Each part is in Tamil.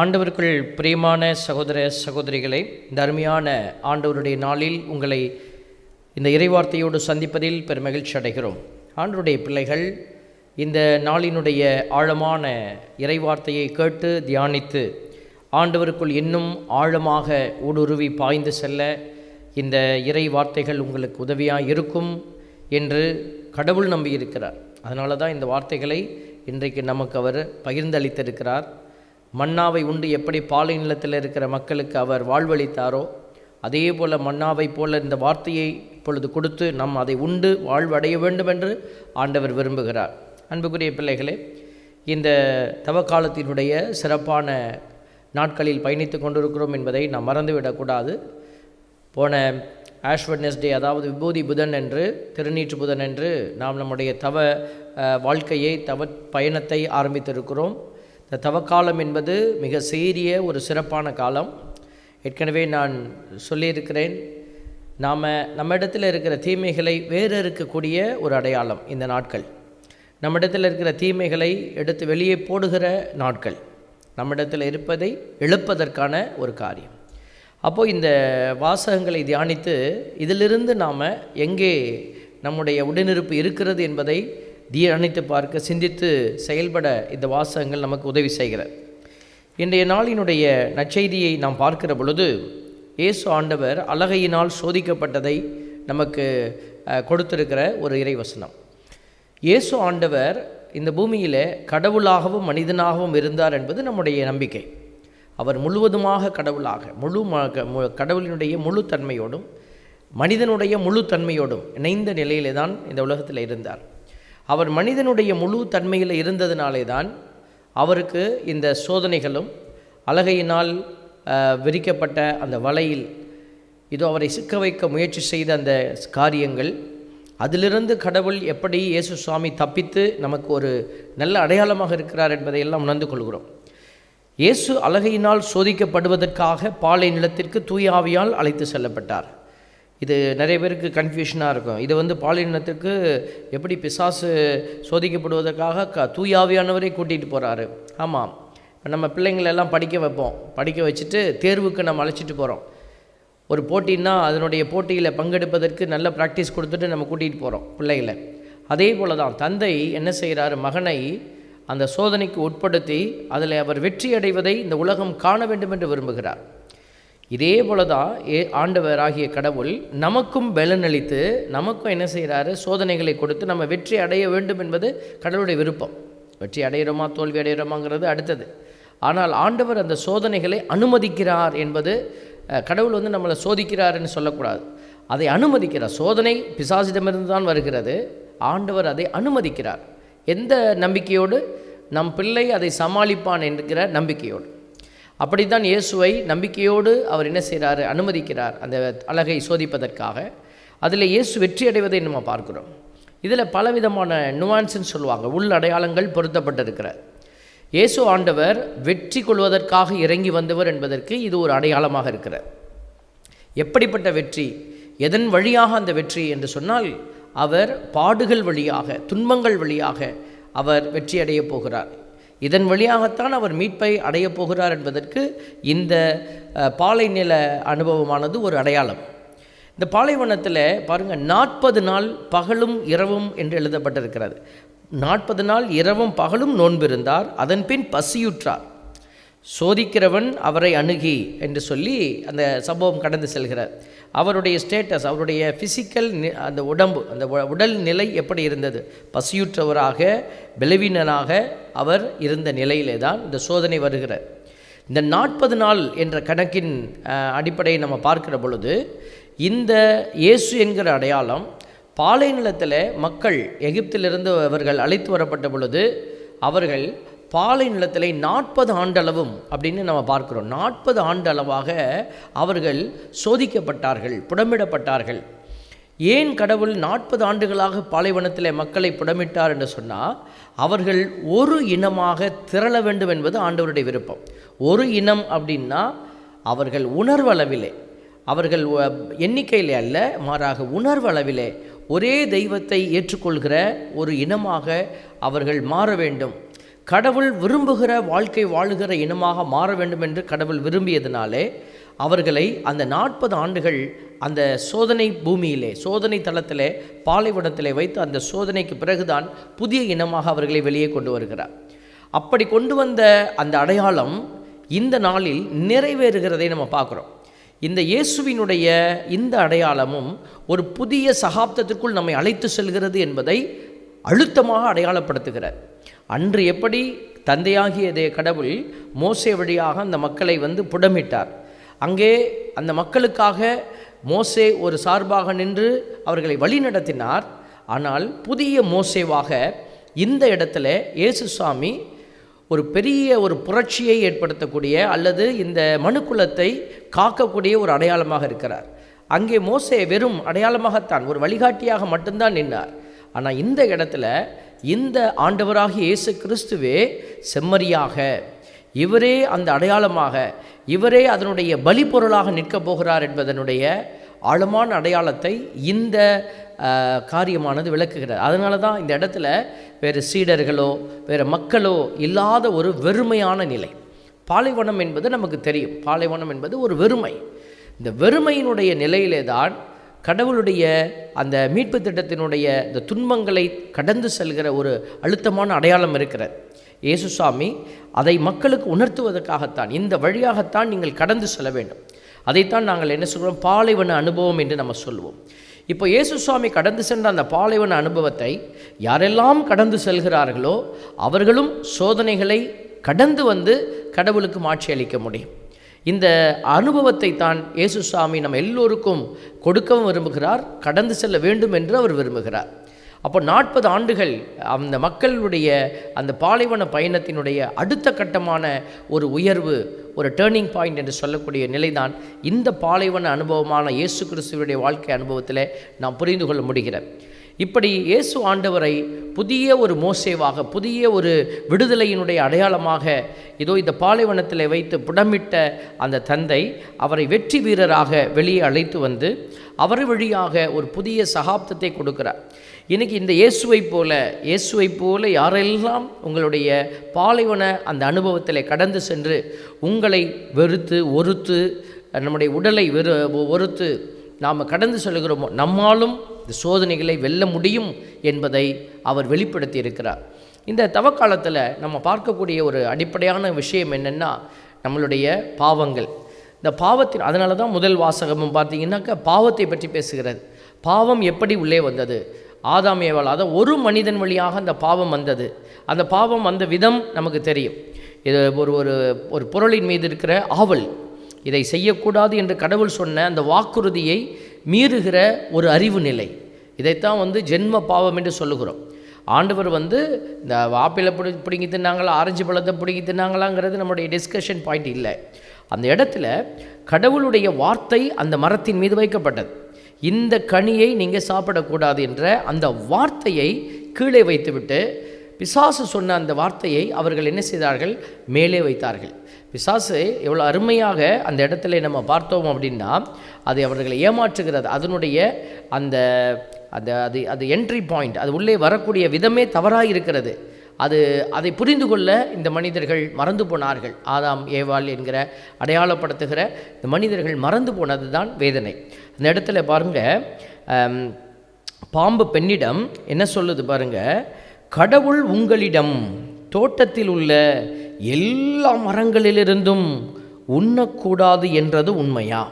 ஆண்டவருக்குள் பிரியமான சகோதர சகோதரிகளை, இந்த அருமையான ஆண்டவருடைய நாளில் உங்களை இந்த இறைவார்த்தையோடு சந்திப்பதில் பெருமகிழ்ச்சி அடைகிறோம். ஆண்டவருடைய பிள்ளைகள் இந்த நாளினுடைய ஆழமான இறைவார்த்தையை கேட்டு தியானித்து ஆண்டவருக்குள் இன்னும் ஆழமாக ஊடுருவி பாய்ந்து செல்ல இந்த இறை வார்த்தைகள் உங்களுக்கு உதவியாக இருக்கும் என்று கடவுள் நம்பியிருக்கிறார். அதனால தான் இந்த வார்த்தைகளை இன்றைக்கு நமக்கு அவர் பகிர்ந்தளித்திருக்கிறார். மன்னாவை உண்டு எப்படி பாலை நிலத்தில் இருக்கிற மக்களுக்கு அவர் வாழ்வளித்தாரோ, அதே போல் மன்னாவை போல இந்த வார்த்தையை இப்பொழுது கொடுத்து நாம் அதை உண்டு வாழ்வடைய வேண்டும் என்று ஆண்டவர் விரும்புகிறார். அன்புக்குரிய பிள்ளைகளே, இந்த தவக்காலத்தினுடைய சிறப்பான நாட்களில் பயணித்து கொண்டிருக்கிறோம் என்பதை நாம் மறந்துவிடக்கூடாது. போன ஆஷ் வெட்னஸ்டே, அதாவது விபூதி புதன் என்று, திருநீற்று புதன் என்று நாம் நம்முடைய தவ வாழ்க்கையை தவ பயணத்தை ஆரம்பித்திருக்கிறோம். இந்த தவக்காலம் என்பது மிக சீரிய ஒரு சிறப்பான காலம். ஏற்கனவே நான் சொல்லியிருக்கிறேன், நம்ம இடத்துல இருக்கிற தீமைகளை வேறு இருக்கக்கூடிய ஒரு அடையாளம் இந்த நாட்கள். நம்மிடத்தில் இருக்கிற தீமைகளை எடுத்து வெளியே போடுகிற நாட்கள், நம்மிடத்தில் இருப்பதை எழுப்பதற்கான ஒரு காரியம். அப்போது இந்த வாசகங்களை தியானித்து இதிலிருந்து நாம் எங்கே நம்முடைய உடனிருப்பு இருக்கிறது என்பதை தியானித்து பார்க்க, சிந்தித்து செயல்பட இந்த வாசகங்கள் நமக்கு உதவி செய்கிறது. இன்றைய நாளினுடைய நற்செய்தியை நாம் பார்க்கிற பொழுது, இயேசு ஆண்டவர் அலகையினால் சோதிக்கப்பட்டதை நமக்கு கொடுத்திருக்கிற ஒரு இறைவசனம். இயேசு ஆண்டவர் இந்த பூமியில் கடவுளாகவும் மனிதனாகவும் இருந்தார் என்பது நம்முடைய நம்பிக்கை. அவர் முழுவதுமாக கடவுளாக, கடவுளினுடைய முழு தன்மையோடும் மனிதனுடைய முழு தன்மையோடும் இணைந்த நிலையிலே தான் இந்த உலகத்தில் இருந்தார். அவர் மனிதனுடைய முழு தன்மையில் இருந்ததினாலே தான் அவருக்கு இந்த சோதனைகளும், அலகையினால் விரிக்கப்பட்ட அந்த வலையில் இதோ அவரை சிக்க வைக்க முயற்சி செய்த அந்த காரியங்கள், அதிலிருந்து கடவுள் எப்படி இயேசு சுவாமி தப்பித்து நமக்கு ஒரு நல்ல அடையாளமாக இருக்கிறார் என்பதையெல்லாம் உணர்ந்து கொள்கிறோம். இயேசு அலகையினால் சோதிக்கப்படுவதற்காக பாலை நிலத்திற்கு தூய ஆவியால் அழைத்து செல்லப்பட்டார். இது நிறைய பேருக்கு கன்ஃபியூஷனாக இருக்கும். இது பாலை நிலத்திற்கு எப்படி பிசாசு சோதிக்கப்படுவதற்காக தூய ஆவியானவரை கூட்டிகிட்டு போகிறாரு. ஆமாம், நம்ம பிள்ளைங்களெல்லாம் படிக்க வைப்போம். படிக்க வச்சுட்டு தேர்வுக்கு நம்ம அழைச்சிட்டு போகிறோம். ஒரு போட்டின்னா அதனுடைய போட்டியில் பங்கெடுப்பதற்கு நல்ல ப்ராக்டிஸ் கொடுத்துட்டு நம்ம கூட்டிகிட்டு போகிறோம் பிள்ளைகளை. அதே போல் தான் தந்தை என்ன செய்கிறார், மகனை அந்த சோதனைக்கு உட்படுத்தி அதில் அவர் வெற்றி அடைவதை இந்த உலகம் காண வேண்டும் என்று விரும்புகிறார். இதே போல தான் ஆண்டவராகிய கடவுள் நமக்கும் பலனளித்து நமக்கும் என்ன செய்கிறாரு, சோதனைகளை கொடுத்து நம்ம வெற்றி அடைய வேண்டும் என்பது கடவுளுடைய விருப்பம். வெற்றி அடைகிறோமா தோல்வி அடைகிறோமாங்கிறது அடுத்தது. ஆனால் ஆண்டவர் அந்த சோதனைகளை அனுமதிக்கிறார் என்பது, கடவுள் நம்மளை சோதிக்கிறார்னு சொல்லக்கூடாது, அதை அனுமதிக்கிறார். சோதனை பிசாசிடமிருந்து தான் வருகிறது, ஆண்டவர் அதை அனுமதிக்கிறார். எந்த நம்பிக்கையோடு? நம் பிள்ளை அதை சமாளிப்பான் என்கிற நம்பிக்கையோடு. அப்படித்தான் இயேசுவை நம்பிக்கையோடு அவர் என்ன செய்கிறார், அனுமதிக்கிறார் அந்த அலகை சோதிப்பதற்காக. அதில் இயேசு வெற்றி அடைவதை நம்ம பார்க்குறோம். இதில் பலவிதமான நுவான்ஸ்ன்னு சொல்லுவாங்க, உள் அடையாளங்கள் பொருத்தப்பட்டிருக்கிறார். இயேசு ஆண்டவர் வெற்றி கொள்வதற்காக இறங்கி வந்தவர் என்பதற்கு இது ஒரு அடையாளமாக இருக்கிறார். எப்படிப்பட்ட வெற்றி, எதன் வழியாக அந்த வெற்றி என்று சொன்னால், அவர் பாடுகள் வழியாக, துன்பங்கள் வழியாக அவர் வெற்றி அடையப் போகிறார். இதன் வழியாகத்தான் அவர் மீட்பை அடையப் போகிறார் என்பதற்கு இந்த பாலை நில அனுபவமானது ஒரு அடையாளம். இந்த பாலைவனத்தில் பாருங்கள், 40 நாள் பகலும் இரவும் என்று எழுதப்பட்டிருக்கிறது. 40 நாள் இரவும் பகலும் நோன்பிருந்தார், அதன் பின் பசியுற்றார். சோதிக்கிறவன் அவரை அணுகி என்று சொல்லி அந்த சம்பவம் கடந்து செல்கிறார். அவருடைய ஸ்டேட்டஸ், அவருடைய ஃபிசிக்கல் அந்த உடம்பு, அந்த உடல் நிலை எப்படி இருந்தது? பசியுற்றவராக, பலவீனனாக அவர் இருந்த நிலையிலே தான் இந்த சோதனை வருகிறார். இந்த 40 நாள் என்ற கணக்கின் அடிப்படையை நம்ம பார்க்கிற பொழுது, இந்த இயேசு என்கிற அடையாளம் பாலை நிலத்தில் மக்கள் எகிப்திலிருந்து அவர்கள் அழைத்து வரப்பட்ட பொழுது அவர்கள் பாலை நிலத்தில் 40 ஆண்டளவும் அப்படின்னு நம்ம பார்க்குறோம். 40 ஆண்டளவாக அவர்கள் சோதிக்கப்பட்டார்கள், புடமிடப்பட்டார்கள். ஏன் கடவுள் 40 ஆண்டுகளாக பாலைவனத்தில் மக்களை புடமிட்டார் என்று சொன்னால், அவர்கள் ஒரு இனமாக திரள வேண்டும் என்பது ஆண்டவருடைய விருப்பம். ஒரு இனம் அப்படின்னா அவர்கள் உணர்வளவிலே, அவர்கள் எண்ணிக்கையில் அல்ல, மாறாக உணர்வளவிலே ஒரே தெய்வத்தை ஏற்றுக்கொள்கிற ஒரு இனமாக அவர்கள் மாற வேண்டும். கடவுள் விரும்புகிற வாழ்க்கை வாழுகிற இனமாக மாற வேண்டும் என்று கடவுள் விரும்பியதினாலே அவர்களை அந்த 40 ஆண்டுகள் அந்த சோதனை பூமியிலே, சோதனை தளத்திலே, பாலைவனத்திலே வைத்து அந்த சோதனைக்கு பிறகுதான் புதிய இனமாக அவர்களை வெளியே கொண்டு வருகிறார். அப்படி கொண்டு வந்த அந்த அடையாளம் இந்த நாளில் நிறைவேறுகிறதை நம்ம பார்க்குறோம். இந்த இயேசுவினுடைய இந்த அடையாளமும் ஒரு புதிய சகாப்தத்திற்குள் நம்மை அழைத்து செல்கிறது என்பதை அழுத்தமாக அடையாளப்படுத்துகிறார். அன்று எப்படி தந்தையாகிய கடவுள் மோசே வழியாக அந்த மக்களை புடமிட்டார், அங்கே அந்த மக்களுக்காக மோசே ஒரு சார்பாக நின்று அவர்களை வழிநடத்தினார். ஆனால் புதிய மோசேவாக இந்த இடத்துல இயேசு சுவாமி ஒரு பெரிய ஒரு புரட்சியை ஏற்படுத்தக்கூடிய அல்லது இந்த மனுக்குலத்தை காக்கக்கூடிய ஒரு அடையாளமாக இருக்கிறார். அங்கே மோசே வெறும் அடையாளமாகத்தான், ஒரு வழிகாட்டியாக மட்டும்தான் நின்றார். ஆனால் இந்த இடத்துல இந்த ஆண்டவராகிய இயேசு கிறிஸ்துவே செம்மறியாக, இவரே அந்த அடையாளமாக, இவரே அதனுடைய பலி பொருளாக நிற்கப் போகிறார் என்பதனுடைய ஆழமான அடையாளத்தை இந்த காரியமானது விளக்குகிறது. அதனால தான் இந்த இடத்துல வேறு சீடர்களோ வேறு மக்களோ இல்லாத ஒரு வெறுமையான நிலை. பாலைவனம் என்பது நமக்கு தெரியும், பாலைவனம் என்பது ஒரு வெறுமை. இந்த வெறுமையினுடைய நிலையிலே தான் கடவுளுடைய அந்த மீட்பு திட்டத்தினுடைய இந்த துன்பங்களை கடந்து செல்கிற ஒரு அழுத்தமான அடையாளம் இருக்கிறது. இயேசுசாமி அதை மக்களுக்கு உணர்த்துவதற்காகத்தான், இந்த வழியாகத்தான் நீங்கள் கடந்து செல்ல வேண்டும். அதைத்தான் நாங்கள் என்ன சொல்கிறோம், பாலைவன அனுபவம் என்று நம்ம சொல்லுவோம். இப்போ இயேசுசாமி கடந்து சென்ற அந்த பாலைவன அனுபவத்தை யாரெல்லாம் கடந்து செல்கிறார்களோ அவர்களும் சோதனைகளை கடந்து கடவுளுக்கு மாட்சி அளிக்க முடியும். இந்த அனுபவத்தை தான் இயேசுசாமி நம்ம எல்லோருக்கும் கொடுக்கவும் விரும்புகிறார், கடந்து செல்ல வேண்டும் என்று அவர் விரும்புகிறார். அப்போ 40 ஆண்டுகள் அந்த மக்களுடைய அந்த பாலைவன பயணத்தினுடைய அடுத்த கட்டமான ஒரு உயர்வு, ஒரு டேர்னிங் பாயிண்ட் என்று சொல்லக்கூடிய நிலைதான் இந்த பாலைவன அனுபவமான இயேசு கிறிஸ்துவனுடைய வாழ்க்கை அனுபவத்தில் நாம் புரிந்து கொள்ள முடிகிறது. இப்படி இயேசு ஆண்டவரை புதிய ஒரு மோசேவாக, புதிய ஒரு விடுதலையினுடைய அடையாளமாக இதோ இந்த பாலைவனத்தில் வைத்து புடமிட்ட அந்த தந்தை அவரை வெற்றி வீரராக வெளியே அழைத்து அவர் வழியாக ஒரு புதிய சகாப்தத்தை கொடுக்கிறார். இன்றைக்கி இந்த இயேசுவை போல யாரெல்லாம் உங்களுடைய பாலைவன அந்த அனுபவத்தில் கடந்து சென்று உங்களை வெறுத்து ஒருத்து நம்முடைய உடலை ஒருத்து நாம் கடந்து செல்கிறோமோ, நம்மாலும் இந்த சோதனைகளை வெல்ல முடியும் என்பதை அவர் வெளிப்படுத்தி இருக்கிறார். இந்த தவக்காலத்தில் நம்ம பார்க்கக்கூடிய ஒரு அடிப்படையான விஷயம் என்னென்னா நம்மளுடைய பாவங்கள். இந்த பாவத்தின், அதனால தான் முதல் வாசகமும் பார்த்தீங்கன்னாக்கா பாவத்தை பற்றி பேசுகிறது. பாவம் எப்படி உள்ளே வந்தது, ஆதாம் ஏவாள், அதான் ஒரு மனிதன் வழியாக அந்த பாவம் வந்தது. அந்த பாவம் வந்த விதம் நமக்கு தெரியும். இது ஒரு பொருளின் மீது இருக்கிற ஆவல், இதை செய்யக்கூடாது என்று கடவுள் சொன்ன அந்த வாக்குறுதியை மீறுகிற ஒரு அறிவு நிலை, இதைத்தான் ஜென்ம பாவம் என்று சொல்லுகிறோம். ஆண்டவர் இந்த ஆப்பிளை பிடுங்கி தின்னாங்களா, ஆரஞ்சு பழத்தை பிடுங்கி தின்னாங்களாங்கிறது நம்முடைய டிஸ்கஷன் பாயிண்ட் இல்லை. அந்த இடத்துல கடவுளுடைய வார்த்தை அந்த மரத்தின் மீது வைக்கப்பட்டது. இந்த கனியை நீங்கள் சாப்பிடக்கூடாது என்ற அந்த வார்த்தையை கீழே வைத்துவிட்டு பிசாசு சொன்ன அந்த வார்த்தையை அவர்கள் என்ன செய்தார்கள், மேலே வைத்தார்கள். பிசாசு எவ்வளோ அருமையாக அந்த இடத்துல நம்ம பார்த்தோம் அப்படின்னா அது அவர்களை ஏமாற்றுகிறது. அதனுடைய அந்த அது என்ட்ரி பாயிண்ட், அது உள்ளே வரக்கூடிய விதமே தவறாக இருக்கிறது. அதை புரிந்து கொள்ள இந்த மனிதர்கள் மறந்து போனார்கள். ஆதாம் ஏவாள் என்கிற அடையாளப்படுத்துகிற இந்த மனிதர்கள் மறந்து போனது தான் வேதனை. அந்த இடத்துல பாருங்கள், பாம்பு பெண்ணிடம் என்ன சொல்லுது பாருங்கள், கடவுள் உங்களிடம் தோட்டத்தில் உள்ள எல்லா மரங்களிலிருந்தும் உண்ணக்கூடாது என்றது உண்மையா?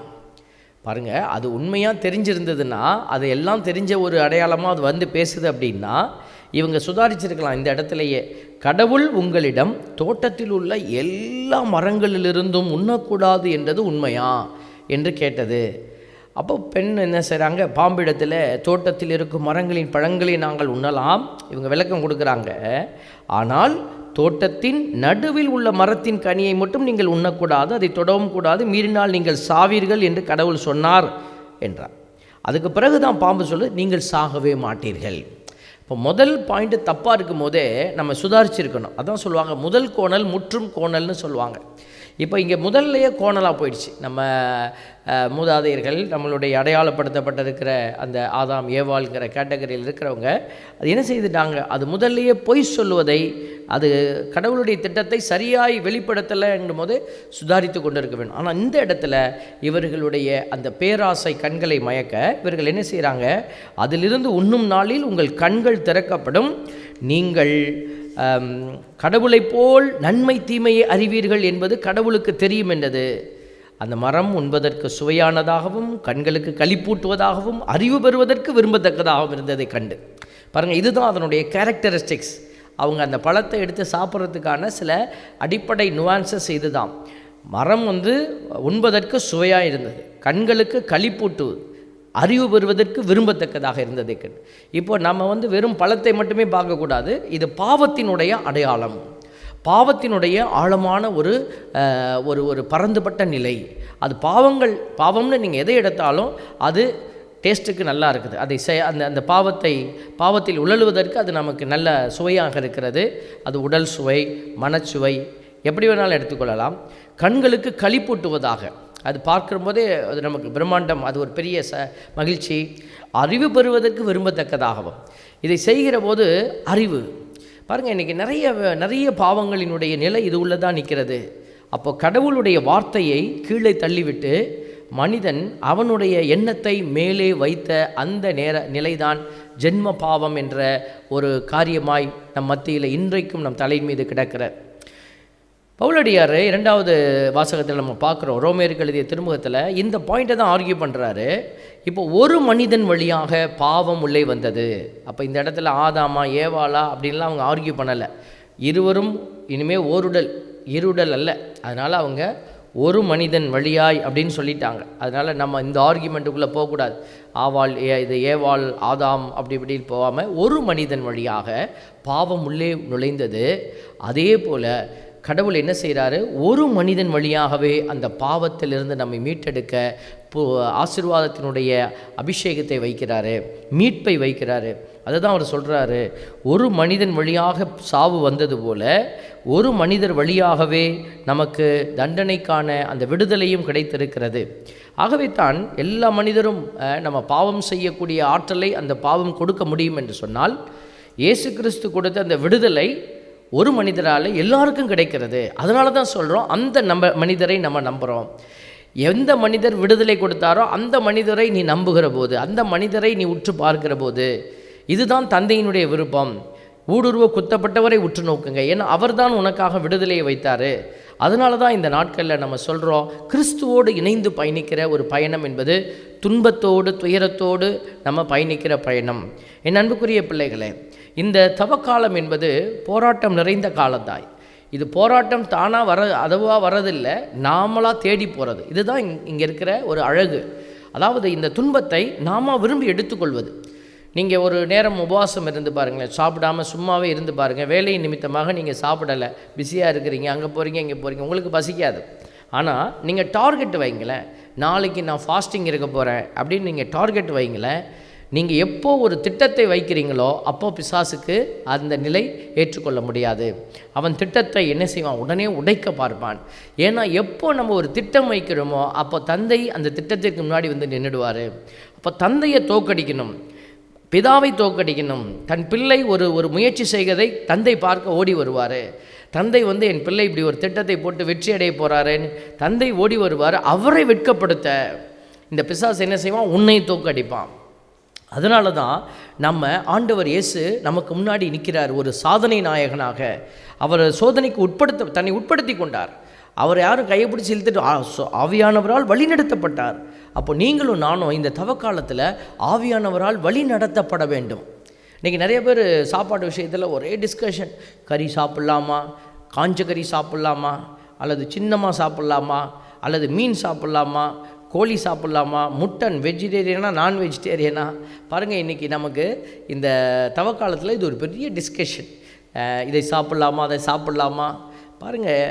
பாருங்கள், அது உண்மையாக தெரிஞ்சிருந்ததுன்னா, அது எல்லாம் தெரிஞ்ச ஒரு அடையாளமாக அது பேசுது அப்படின்னா இவங்க சுதாரிச்சிருக்கலாம். இந்த இடத்துலையே கடவுள் உங்களிடம் தோட்டத்தில் உள்ள எல்லா மரங்களிலிருந்தும் உண்ணக்கூடாது என்றது உண்மையா என்று கேட்டது. அப்போ பெண் என்ன செய்கிறாங்க, பாம்பிடத்தில் தோட்டத்தில் இருக்கும் மரங்களின் பழங்களை நாங்கள் உண்ணலாம், இவங்க விளக்கம் கொடுக்குறாங்க. ஆனால் தோட்டத்தின் நடுவில் உள்ள மரத்தின் கனியை மட்டும் நீங்கள் உண்ணக்கூடாது, அதை தொடவும் கூடாது, மீறினால் நீங்கள் சாவீர்கள் என்று கடவுள் சொன்னார் என்றார். அதுக்கு பிறகு தான் பாம்பு சொல்லு, நீங்கள் சாகவே மாட்டீர்கள். இப்போ முதல் பாயிண்ட்டு தப்பாக இருக்கும் போதே நம்ம சுதாரிச்சிருக்கணும். அதான் சொல்லுவாங்க, முதல் கோணல் முற்றும் கோணல்னு சொல்லுவாங்க. இப்போ இங்கே முதல்லையே கோணலாக போயிடுச்சு. நம்ம மூதாதையர்கள் நம்மளுடைய அடையாளப்படுத்தப்பட்டிருக்கிற அந்த ஆதாம் ஏவாள்ங்கிற கேட்டகரியில் இருக்கிறவங்க அது என்ன செய்துட்டாங்க, அது முதல்லையே பொய் சொல்லுவதை, அது கடவுளுடைய திட்டத்தை சரியாய் வெளிப்படுத்தலைங்கும் போது சுதாரித்து கொண்டு இருக்க வேண்டும். ஆனால் இந்த இடத்துல இவர்களுடைய அந்த பேராசை கண்களை மயக்க இவர்கள் என்ன செய்கிறாங்க, அதிலிருந்து உண்ணும் நாளில் உங்கள் கண்கள் திறக்கப்படும், நீங்கள் கடவுளைப் போல் நன்மை தீமையை அறிவீர்கள் என்பது கடவுளுக்கு தெரியும் என்றது. அந்த மரம் உண்பதற்கு சுவையானதாகவும் கண்களுக்கு களிப்பூட்டுவதாகவும் அறிவு பெறுவதற்கு விரும்பத்தக்கதாகவும் இருந்ததை கண்டு பாருங்கள். இதுதான் அதனுடைய கேரக்டரிஸ்டிக்ஸ். அவங்க அந்த பழத்தை எடுத்து சாப்பிட்றதுக்கான சில அடிப்படை நுவான்சஸ் இதுதான். மரம் உண்பதற்கு சுவையாக இருந்தது, கண்களுக்கு களிப்பூட்டு அறிவு பெறுவதற்கு விரும்பத்தக்கதாக இருந்ததை கண்டு. இப்போ நம்ம வெறும் பழத்தை மட்டுமே பார்க்கக்கூடாது. இது பாவத்தினுடைய அடையாளம், பாவத்தினுடைய ஆழமான ஒரு ஒரு பரந்துபட்ட நிலை. அது பாவம்னு நீங்கள் எதை எடுத்தாலும் அது டேஸ்ட்டுக்கு நல்லா இருக்குது. அதை அந்த பாவத்தில் உழலுவதற்கு அது நமக்கு நல்ல சுவையாக இருக்கிறது. அது உடல் சுவை, மனச்சுவை, எப்படி வேணாலும் எடுத்துக்கொள்ளலாம். கண்களுக்கு களிப்பூட்டுவதாக அது பார்க்கும்போதே அது நமக்கு பிரம்மாண்டம், அது ஒரு பெரிய மகிழ்ச்சி. அறிவு பெறுவதற்கு விரும்பத்தக்கதாகவும் இதை செய்கிற போது அறிவு பாருங்கள். இன்றைக்கி நிறைய பாவங்களினுடைய நிலை இது உள்ளதான் நிற்கிறது. அப்போ கடவுளுடைய வார்த்தையை கீழே தள்ளிவிட்டு மனிதன் அவனுடைய எண்ணத்தை மேலே வைத்த அந்த நிலைதான் ஜென்ம பாவம் என்ற ஒரு காரியமாய் நம் மத்தியில் இன்றைக்கும் நம் தலை மீது கிடக்கிற பவுலடியார் 2வது வாசகத்தில் நம்ம பார்க்குறோம். ரோமேயருக்கு எழுதிய திருமுகத்தில் இந்த பாயிண்ட்டை தான் ஆர்கியூ பண்ணுறாரு. இப்போ ஒரு மனிதன் வழியாக பாவம் உள்ளே வந்தது. அப்போ இந்த இடத்துல ஆதாமா ஏவாளா அப்படின்லாம் அவங்க ஆர்கியூ பண்ணலை. இருவரும் இனிமேல் இருடல் அல்ல. அதனால் அவங்க ஒரு மனிதன் வழியாய் அப்படின்னு சொல்லிட்டாங்க. அதனால் நம்ம இந்த ஆர்கியூமெண்ட்டுக்குள்ளே போகக்கூடாது. இது ஏவாள் ஆதாம் அப்படி இப்படின்னு போகாமல் ஒரு மனிதன் வழியாக பாவம் உள்ளே நுழைந்தது. அதே போல் கடவுள் என்ன செய்கிறாரு, ஒரு மனிதன் வழியாகவே அந்த பாவத்திலிருந்து நம்மை மீட்டெடுக்க ஆசீர்வாதத்தினுடைய அபிஷேகத்தை வைக்கிறாரு, மீட்பை வைக்கிறாரு. அதை தான் அவர் சொல்கிறாரு, ஒரு மனிதன் வழியாக சாவு வந்தது போல ஒரு மனிதர் வழியாகவே நமக்கு தண்டனைக்கான அந்த விடுதலையும் கிடைத்திருக்கிறது. ஆகவே தான் எல்லா மனிதரும் நம்ம பாவம் செய்யக்கூடிய ஆற்றலை அந்த பாவம் கொடுக்க முடியும் என்று சொன்னால், இயேசு கிறிஸ்து கொடுத்த அந்த விடுதலை ஒரு மனிதரால் எல்லாருக்கும் கிடைக்கிறது. அதனால தான் சொல்கிறோம், அந்த மனிதரை நம்ம நம்புகிறோம். எந்த மனிதர் விடுதலை கொடுத்தாரோ அந்த மனிதரை நீ நம்புகிற போது, அந்த மனிதரை நீ உற்று பார்க்கிற போது, இதுதான் தந்தையினுடைய விருப்பம். ஊடுருவ குத்தப்பட்டவரை உற்று நோக்குங்க, ஏன்னா அவர் தான் உனக்காக விடுதலையை வைத்தார். அதனால தான் இந்த நாட்களில் நம்ம சொல்கிறோம், கிறிஸ்துவோடு இணைந்து பயணிக்கிற ஒரு பயணம் என்பது துன்பத்தோடு துயரத்தோடு நம்ம பயணிக்கிற பயணம். என் அன்புக்குரிய பிள்ளைகளே, இந்த தவக்காலம் என்பது போராட்டம் நிறைந்த காலத்தாய். இது போராட்டம் தானாக அதுவாக வரதில்லை, நாமளாக தேடி போகிறது. இதுதான் இங்கே இருக்கிற ஒரு அழகு. அதாவது இந்த துன்பத்தை நாம விரும்பி எடுத்துக்கொள்வது. நீங்கள் ஒரு நேரம் உபவாசம் இருந்து பாருங்களேன், சாப்பிடாமல் சும்மாவே இருந்து பாருங்கள். வேலை நிமித்தமாக நீங்கள் சாப்பிடலை, பிஸியாக இருக்கிறீங்க, அங்கே போகிறீங்க இங்கே போகிறீங்க, உங்களுக்கு பசிக்காது. ஆனால் நீங்கள் டார்கெட் வைங்களேன், நாளைக்கு நான் ஃபாஸ்டிங் இருக்க போகிறேன் அப்படின்னு நீங்கள் டார்கெட் வைங்களேன். நீங்கள் எப்போ ஒரு திட்டத்தை வைக்கிறீங்களோ அப்போ பிசாசுக்கு அந்த நிலை ஏற்றுக்கொள்ள முடியாது. அவன் திட்டத்தை என்ன செய்வான், உடனே உடைக்க பார்ப்பான். ஏன்னா எப்போ நம்ம ஒரு திட்டம் வைக்கிறோமோ அப்போ தந்தை அந்த திட்டத்திற்கு முன்னாடி நின்றுடுவார். அப்போ தந்தையை தோற்கடிக்கணும், பிதாவை தோற்கடிக்கணும். தன் பிள்ளை ஒரு முயற்சி செய்வதை தந்தை பார்க்க ஓடி வருவார். தந்தை என் பிள்ளை இப்படி ஒரு திட்டத்தை போட்டு வெற்றி அடைய போகிறாருன்னு தந்தை ஓடி வருவார். அவரை வெட்கப்படுத்த இந்த பிசாசு என்ன செய்வான், உன்னை தோற்கடிப்பான். அதனால தான் நம்ம ஆண்டவர் இயேசு நமக்கு முன்னாடி நிற்கிறார், ஒரு சாதனை நாயகனாக. அவர் சோதனைக்கு தன்னை உட்படுத்தி கொண்டார். அவர் யாரும் கையை பிடிச்சி இழுத்துட்டு ஆவியானவரால் வழி நடத்தப்பட்டார். அப்போ நீங்களும் நானும் இந்த தவக்காலத்தில் ஆவியானவரால் வழி நடத்தப்பட வேண்டும். இன்றைக்கி நிறைய பேர் சாப்பாடு விஷயத்தில் ஒரே டிஸ்கஷன். கறி சாப்பிட்லாமா, காஞ்ச கறி சாப்பிட்லாமா, அல்லது சின்னமாக சாப்பிட்லாமா, அல்லது மீன் சாப்பிட்லாமா, கோழி சாப்பிட்லாமா, முட்டன் வெஜிடேரியனா நான் வெஜிடேரியனா. பாருங்கள், இன்றைக்கி நமக்கு இந்த தவக்காலத்தில் இது ஒரு பெரிய டிஸ்கஷன். இதை சாப்பிட்லாமா, அதை சாப்பிட்லாமா. பாருங்கள்,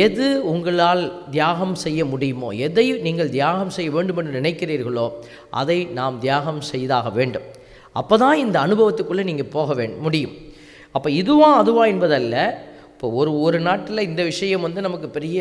எது உங்களால் தியாகம் செய்ய முடியுமோ, எதை நீங்கள் தியாகம் செய்ய வேண்டும் என்று நினைக்கிறீர்களோ அதை நாம் தியாகம் செய்தாக வேண்டும். அப்போ தான் இந்த அனுபவத்துக்குள்ளே நீங்கள் போக முடியும். அப்போ இதுவா அதுவா என்பதல்ல, இப்போ ஒரு நாட்டில் இந்த விஷயம் நமக்கு பெரிய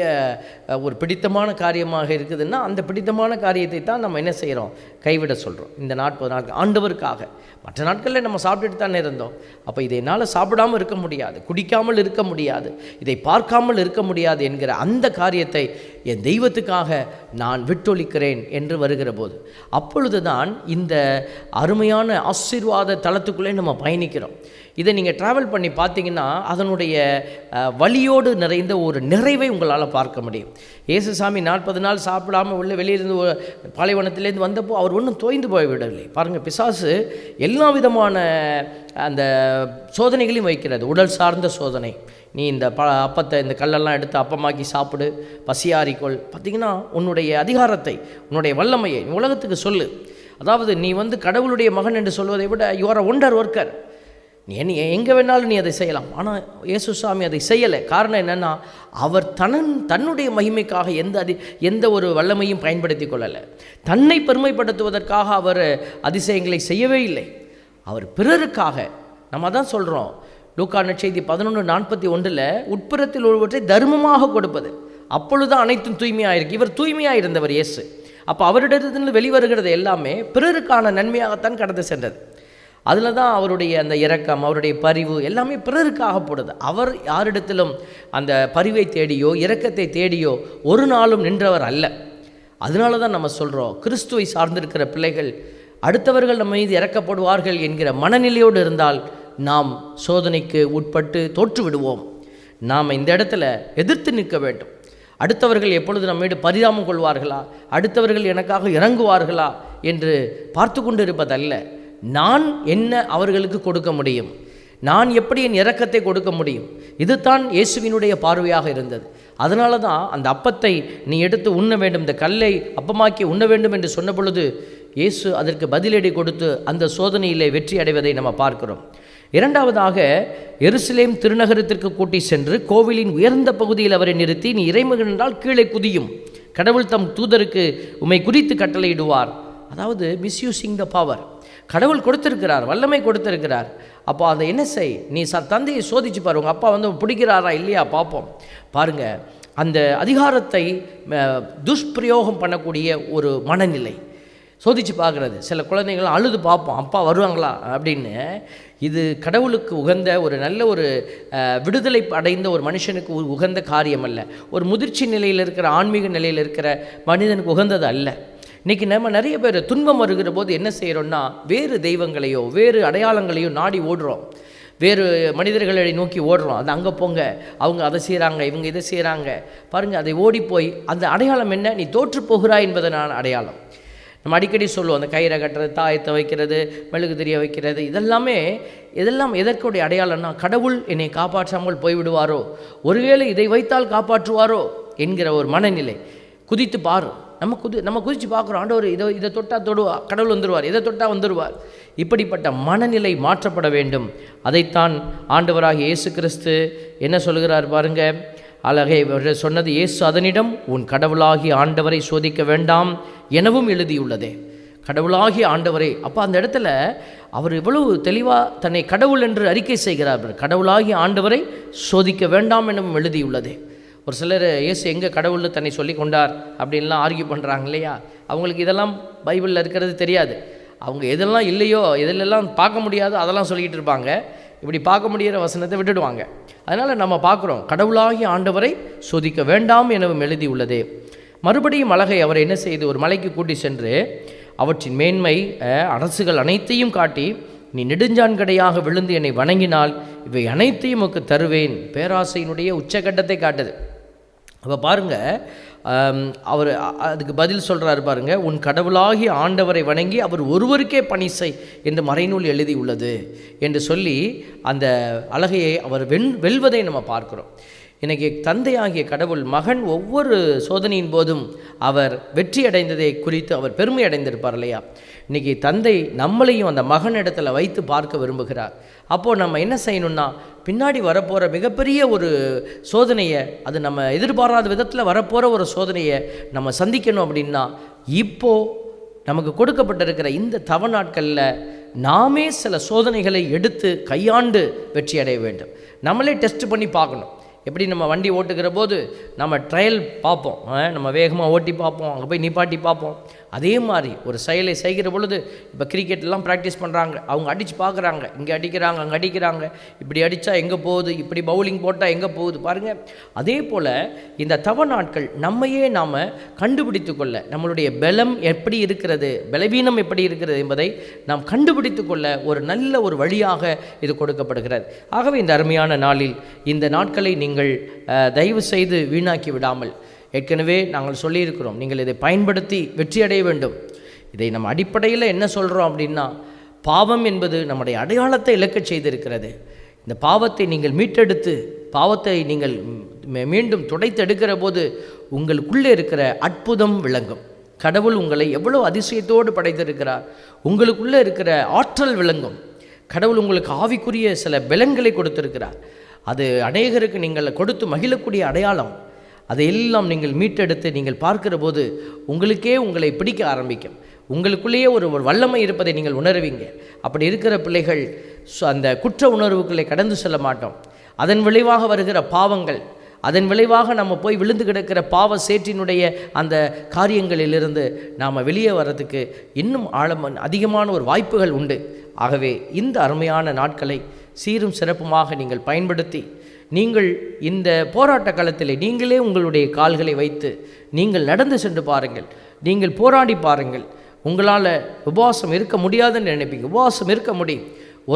ஒரு பிடித்தமான காரியமாக இருக்குதுன்னா, அந்த பிடித்தமான காரியத்தை தான் நம்ம என்ன செய்கிறோம், கைவிட சொல்கிறோம். இந்த 40 நாட்கள் ஆண்டவருக்காக. மற்ற நாட்களில் நம்ம சாப்பிட்டுட்டு தானே இருந்தோம். அப்போ இதை என்னால் சாப்பிடாமல் இருக்க முடியாது, குடிக்காமல் இருக்க முடியாது, இதை பார்க்காமல் இருக்க முடியாது என்கிற அந்த காரியத்தை என் தெய்வத்துக்காக நான் விட்டொழிக்கிறேன் என்று வருகிற போது, அப்பொழுது தான் இந்த அருமையான ஆசீர்வாத தளத்துக்குள்ளே நம்ம பயணிக்கிறோம். இதை நீங்கள் ட்ராவல் பண்ணி பார்த்தீங்கன்னா அதனுடைய வலியோடு நிறைந்த ஒரு நிறைவை உங்களால் பார்க்க முடியும். இயேசுசாமி 40 நாள் சாப்பிடாமல் வெளியிருந்து பாலைவனத்திலேருந்து வந்தப்போ அவர் ஒன்றும் தோய்ந்து போய் விடவில்லை. பாருங்கள், பிசாசு எல்லா விதமான அந்த சோதனைகளையும் வைக்கிறது. உடல் சார்ந்த சோதனை, நீ இந்த அப்பத்தை இந்த கல்லெல்லாம் எடுத்து அப்பமாக்கி சாப்பிடு, பசியாரிக்கொள். பார்த்திங்கன்னா உன்னுடைய அதிகாரத்தை, உன்னுடைய வல்லமையை உலகத்துக்கு சொல்லு. அதாவது நீ கடவுளுடைய மகன் என்று சொல்வதை விட you are a wonder worker. நீ எங்கே வேணாலும் நீ அதை செய்யலாம். ஆனால் இயேசுசாமி அதை செய்யலை. காரணம் என்னென்னா, அவர் தன்னுடைய மகிமைக்காக எந்த ஒரு வல்லமையும் பயன்படுத்தி கொள்ளலை. தன்னை பெருமைப்படுத்துவதற்காக அவர் அதிசயங்களை செய்யவே இல்லை. அவர் பிறருக்காக. நம்ம தான் சொல்கிறோம், லூக்கா நற்செய்தி 11:41 உட்புறத்தில் ஒருவற்றை தர்மமாக கொடுப்பது, அப்பொழுதுதான் அனைத்தும் தூய்மையாக இருக்கு. இவர் தூய்மையாக இருந்தவர் இயேசு. அப்போ அவரிடத்திலிருந்து வெளிவருகிறது எல்லாமே பிறருக்கான நன்மையாகத்தான் கடந்து சென்றது. அதில் தான் அவருடைய அந்த இரக்கம், அவருடைய பரிவு எல்லாமே பிறருக்காக போடுது. அவர் யாரிடத்திலும் அந்த பரிவை தேடியோ இரக்கத்தை தேடியோ ஒரு நாளும் நின்றவர் அல்ல. அதனால தான் நம்ம சொல்கிறோம், கிறிஸ்துவை சார்ந்திருக்கிற பிள்ளைகள் அடுத்தவர்கள் நம்ம மீது இறக்கப்படுவார்கள் என்கிற மனநிலையோடு இருந்தால் நாம் சோதனைக்கு உட்பட்டு தோற்று விடுவோம். நாம் இந்த இடத்துல எதிர்த்து நிற்க வேண்டும். அடுத்தவர்கள் எப்பொழுது நம்ம மீது பரிதாபம் கொள்வார்களா, அடுத்தவர்கள் எனக்காக இறங்குவார்களா என்று பார்த்து கொண்டு இருப்பதல்ல. நான் என்ன அவர்களுக்கு கொடுக்க முடியும், நான் எப்படி என் இரக்கத்தை கொடுக்க முடியும், இதுதான் இயேசுவினுடைய பார்வையாக இருந்தது. அதனால தான் அந்த அப்பத்தை நீ எடுத்து உண்ண வேண்டும், இந்த கல்லை அப்பமாக்கி உண்ண வேண்டும் என்று சொன்ன பொழுது இயேசு அதற்கு பதிலடி கொடுத்து அந்த சோதனையிலே வெற்றி அடைவதை நம்ம பார்க்கிறோம். இரண்டாவதாக, எருசலேம் திருநகரத்திற்கு கூட்டி சென்று கோவிலின் உயர்ந்த பகுதியில் அவரை நிறுத்தி, நீ இறைமகன் என்றால் கீழே குதியும், கடவுள் தம் தூதருக்கு உம்மை குறித்து கட்டளையிடுவார். அதாவது மிஸ்யூசிங் த பவர். கடவுள் கொடுத்திருக்கிறார், வல்லமை கொடுத்திருக்கிறார். அப்போ அதை என்ன செய், நீ தந்தையை சோதிச்சு பாரு, உங்கள் அப்பா பிடிக்கிறாரா இல்லையா பார்ப்போம். பாருங்கள், அந்த அதிகாரத்தை துஷ்பிரயோகம் பண்ணக்கூடிய ஒரு மனநிலை சோதித்து பார்க்குறது. சில குழந்தைகள் அழுது பார்ப்போம், அப்பா வருவாங்களா அப்படின்னு. இது கடவுளுக்கு உகந்த ஒரு நல்ல ஒரு விடுதலை அடைந்த ஒரு மனுஷனுக்கு உகந்த காரியம் அல்ல. ஒரு முதிர்ச்சி நிலையில் இருக்கிற, ஆன்மீக நிலையில் இருக்கிற மனிதனுக்கு உகந்தது அல்ல. இன்றைக்கி நம்ம நிறைய பேர் துன்பம் வருகிற போது என்ன செய்கிறோன்னா, வேறு தெய்வங்களையோ வேறு அடையாளங்களையோ நாடி ஓடுறோம், வேறு மனிதர்களை நோக்கி ஓடுறோம். அது அங்கே போங்க, அவங்க அதை செய்கிறாங்க, இவங்க இதை செய்கிறாங்க. பாருங்கள், அதை ஓடிப்போய் அந்த அடையாளம் என்ன, நீ தோற்று போகிறாய் என்பதனான அடையாளம். நம்ம அடிக்கடி சொல்லுவோம், அந்த கயிறை கட்டுறது, தாயத்தை வைக்கிறது, மெழுகு திரிய வைக்கிறது, இதெல்லாம் எதற்குடைய அடையாளம்னா, கடவுள் என்னை காப்பாற்றாமல் போய்விடுவாரோ, ஒருவேளை இதை வைத்தால் காப்பாற்றுவாரோ என்கிற ஒரு மனநிலை. குதித்து பாரு, நம்ம குதித்து பார்க்குறோம், ஆண்டவர் இதை தொட்டால் தொடுவார், கடவுள் வந்துடுவார், இதை தொட்டால் வந்துடுவார். இப்படிப்பட்ட மனநிலை மாற்றப்பட வேண்டும். அதைத்தான் ஆண்டவராகிய இயேசு கிறிஸ்து என்ன சொல்கிறார் பாருங்க. அழகை சொன்னது இயேசு அதனிடம், உன் கடவுளாகிய ஆண்டவரை சோதிக்க வேண்டாம் எனவும் எழுதியுள்ளதே. கடவுளாகிய ஆண்டவரை. அப்போ அந்த இடத்துல அவர் இவ்வளவு தெளிவாக தன்னை கடவுள் என்று அறிக்கை செய்கிறார். கடவுளாகிய ஆண்டவரை சோதிக்க வேண்டாம் எனவும் எழுதியுள்ளதே. ஒரு சிலர் இயேசு எங்கே கடவுள்னு தன்னை சொல்லி கொண்டார் அப்படின்லாம் ஆர்கியூ பண்ணுறாங்க இல்லையா. அவங்களுக்கு இதெல்லாம் பைபிளில் இருக்கிறது தெரியாது. அவங்க எதெல்லாம் இல்லையோ, எதிலெல்லாம் பார்க்க முடியாதோ அதெல்லாம் சொல்லிக்கிட்டு இருப்பாங்க. இப்படி பார்க்க முடிகிற வசனத்தை விட்டுடுவாங்க. அதனால் நம்ம பார்க்குறோம், கடவுளாகிய ஆண்டவரை சோதிக்க வேண்டாம் எனவும் எழுதி உள்ளதே. மறுபடியும் அழகை அவரை என்ன செய்து ஒரு மலைக்கு கூட்டி சென்று அவற்றின் மேன்மை அரசுகள் அனைத்தையும் காட்டி, நீ நெடுஞ்சான்கடையாக விழுந்து என்னை வணங்கினால் இவை அனைத்தையும் உனக்கு தருவேன். பேராசையினுடைய உச்சகட்டத்தை காட்டுது. அப்போ பாருங்கள், அவர் அதுக்கு பதில் சொல்கிறாரு பாருங்கள், உன் கடவுளாகிய ஆண்டவரை வணங்கி அவர் ஒருவருக்கே பணி செய் என்று மறைநூல் எழுதி உள்ளது என்று சொல்லி அந்த அழகையை அவர் வெல்வதை நம்ம பார்க்குறோம். இன்றைக்கி தந்தையாகிய கடவுள் மகன் ஒவ்வொரு சோதனையின் போதும் அவர் வெற்றி அடைந்ததை குறித்து அவர் பெருமை அடைந்திருப்பார் இல்லையா. இன்றைக்கி தந்தை நம்மளையும் அந்த மகன் இடத்துல வைத்து பார்க்க விரும்புகிறார். அப்போது நம்ம என்ன செய்யணும்னா, பின்னாடி வரப்போகிற மிகப்பெரிய ஒரு சோதனையை, அது நம்ம எதிர்பாராத விதத்தில் வரப்போகிற ஒரு சோதனையை நம்ம சந்திக்கணும் அப்படின்னா, இப்போது நமக்கு கொடுக்கப்பட்டிருக்கிற இந்த தவ நாட்களில் நாமே சில சோதனைகளை எடுத்து கையாண்டு வெற்றி அடைய வேண்டும். நம்மளே டெஸ்ட் பண்ணி பார்க்கணும். எப்படி நம்ம வண்டி ஓட்டுக்கிற போது நம்ம ட்ரையல் பார்ப்போம், நம்ம வேகமாக ஓட்டி பார்ப்போம், அங்கே போய் நிப்பாட்டி பார்ப்போம். அதே மாதிரி ஒரு செயலை செய்கிற பொழுது இப்போ கிரிக்கெட்லாம் ப்ராக்டிஸ் பண்ணுறாங்க, அவங்க அடித்து பார்க்குறாங்க, இங்கே அடிக்கிறாங்க, அங்கே அடிக்கிறாங்க, இப்படி அடித்தா எங்கே போகுது, இப்படி பவுலிங் போட்டால் எங்கே போகுது பாருங்கள். அதே போல் இந்த தவ நாட்கள் நம்மையே நாம் கண்டுபிடித்து கொள்ள, நம்மளுடைய பலம் எப்படி இருக்கிறது, பலவீனம் எப்படி இருக்கிறது என்பதை நாம் கண்டுபிடித்து கொள்ள ஒரு நல்ல ஒரு வழியாக இது கொடுக்கப்படுகிறது. ஆகவே இந்த அருமையான நாளில் இந்த நாட்களை நீங்கள் தயவு செய்து வீணாக்கி விடாமல், ஏற்கனவே நாங்கள் சொல்லியிருக்கிறோம், நீங்கள் இதை பயன்படுத்தி வெற்றி அடைய வேண்டும். இதை நம்ம அடிப்படையில் என்ன சொல்கிறோம் அப்படின்னா, பாவம் என்பது நம்முடைய அடையாளத்தை இழக்கச் செய்திருக்கிறது. இந்த பாவத்தை நீங்கள் மீட்டெடுத்து, பாவத்தை நீங்கள் மீண்டும் துடைத்தெடுக்கிற போது உங்களுக்குள்ளே இருக்கிற அற்புதம் விளங்கும். கடவுள் உங்களை எவ்வளோ அதிசயத்தோடு படைத்திருக்கிறார், உங்களுக்குள்ளே இருக்கிற ஆற்றல் விளங்கும். கடவுள் உங்களுக்கு ஆவிக்குரிய சில பலன்களை கொடுத்திருக்கிறார். அது அநேகருக்கு நீங்கள் கொடுத்து மகிழக்கூடிய அடையாளம். அதையெல்லாம் நீங்கள் மீட்டெடுத்து நீங்கள் பார்க்கிற போது உங்களுக்கே உங்களை பிடிக்க ஆரம்பிக்கும். உங்களுக்குள்ளேயே ஒரு வல்லமை இருப்பதை நீங்கள் உணர்வீங்க. அப்படி இருக்கிற பிள்ளைகள் அந்த குற்ற உணர்வுகளை கடந்து செல்ல மாட்டோம். அதன் விளைவாக வருகிற பாவங்கள், அதன் விளைவாக நம்ம போய் விழுந்து கிடக்கிற பாவ சேற்றினுடைய அந்த காரியங்களிலிருந்து நாம் வெளியே வர்றதுக்கு இன்னும் அதிகமான ஒரு வாய்ப்புகள் உண்டு. ஆகவே இந்த அருமையான நாட்களை சீரும் சிறப்புமாக நீங்கள் பயன்படுத்தி, நீங்கள் இந்த போராட்ட காலத்தில் நீங்களே உங்களுடைய கால்களை வைத்து நீங்கள் நடந்து சென்று பாருங்கள், நீங்கள் போராடி பாருங்கள். உங்களால் உபவாசம் இருக்க முடியாதுன்னு நினைப்பீங்க, உபவாசம் இருக்க முடியும்.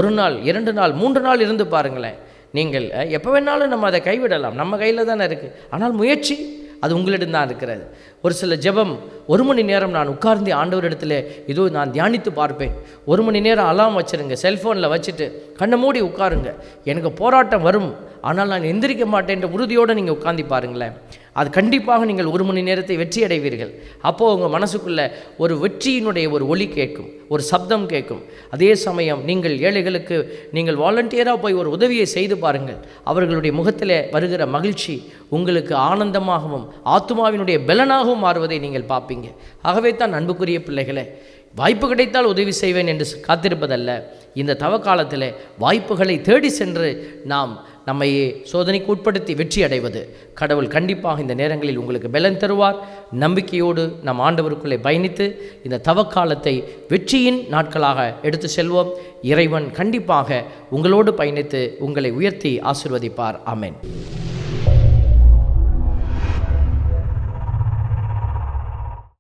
1 நாள் 2 நாள் 3 நாள் இருந்து பாருங்களேன். நீங்கள் எப்போ வேணாலும் நம்ம அதை கைவிடலாம், நம்ம கையில் தானே இருக்குது. ஆனால் முயற்சி அது உங்களிடம் தான் இருக்கிறது. ஒரு சில ஜெபம் 1 மணி நேரம் நான் உட்கார்ந்து ஆண்டவரிடத்தில் இதோ நான் தியானித்து பார்ப்பேன். 1 மணி நேரம் அலாம் வச்சுருங்க, செல்ஃபோனில் வச்சுட்டு கண்ணை மூடி உட்காருங்க. எனக்கு போராட்டம் வரும், ஆனால் நான் எந்திரிக்க மாட்டேன்ற உறுதியோடு நீங்கள் உட்கார்ந்து பாருங்களேன். அது கண்டிப்பாக நீங்கள் 1 மணி நேரத்தை வெற்றி அடைவீர்கள். அப்போது உங்கள் மனசுக்குள்ளே ஒரு வெற்றியினுடைய ஒரு ஒலி கேட்கும், ஒரு சப்தம் கேட்கும். அதே சமயம் நீங்கள் ஏழைகளுக்கு நீங்கள் வாலண்டியராக போய் ஒரு உதவியை செய்து பாருங்கள். அவர்களுடைய முகத்தில் வருகிற மகிழ்ச்சி உங்களுக்கு ஆனந்தமாகவும் ஆத்துமாவினுடைய பலனாகவும் மாறுவதை நீங்கள் பார்ப்பீங்க. ஆகவே தான் அன்புக்குரிய பிள்ளைகளே, வாய்ப்பு கிடைத்தால் உதவி செய்வேன் என்று காத்திருப்பதல்ல, இந்த தவ காலத்தில் வாய்ப்புகளை தேடி சென்று நாம் நம்மையே சோதனைக்கு உட்படுத்தி வெற்றி அடைவது. கடவுள் கண்டிப்பாக இந்த நேரங்களில் உங்களுக்கு பலன் தருவார். நம்பிக்கையோடு நம் ஆண்டவருக்குள்ளே பயணித்து இந்த தவக்காலத்தை வெற்றியின் நாட்களாக எடுத்து செல்வோம். இறைவன் கண்டிப்பாக உங்களோடு பயணித்து உங்களை உயர்த்தி ஆசீர்வதிப்பார். ஆமென்.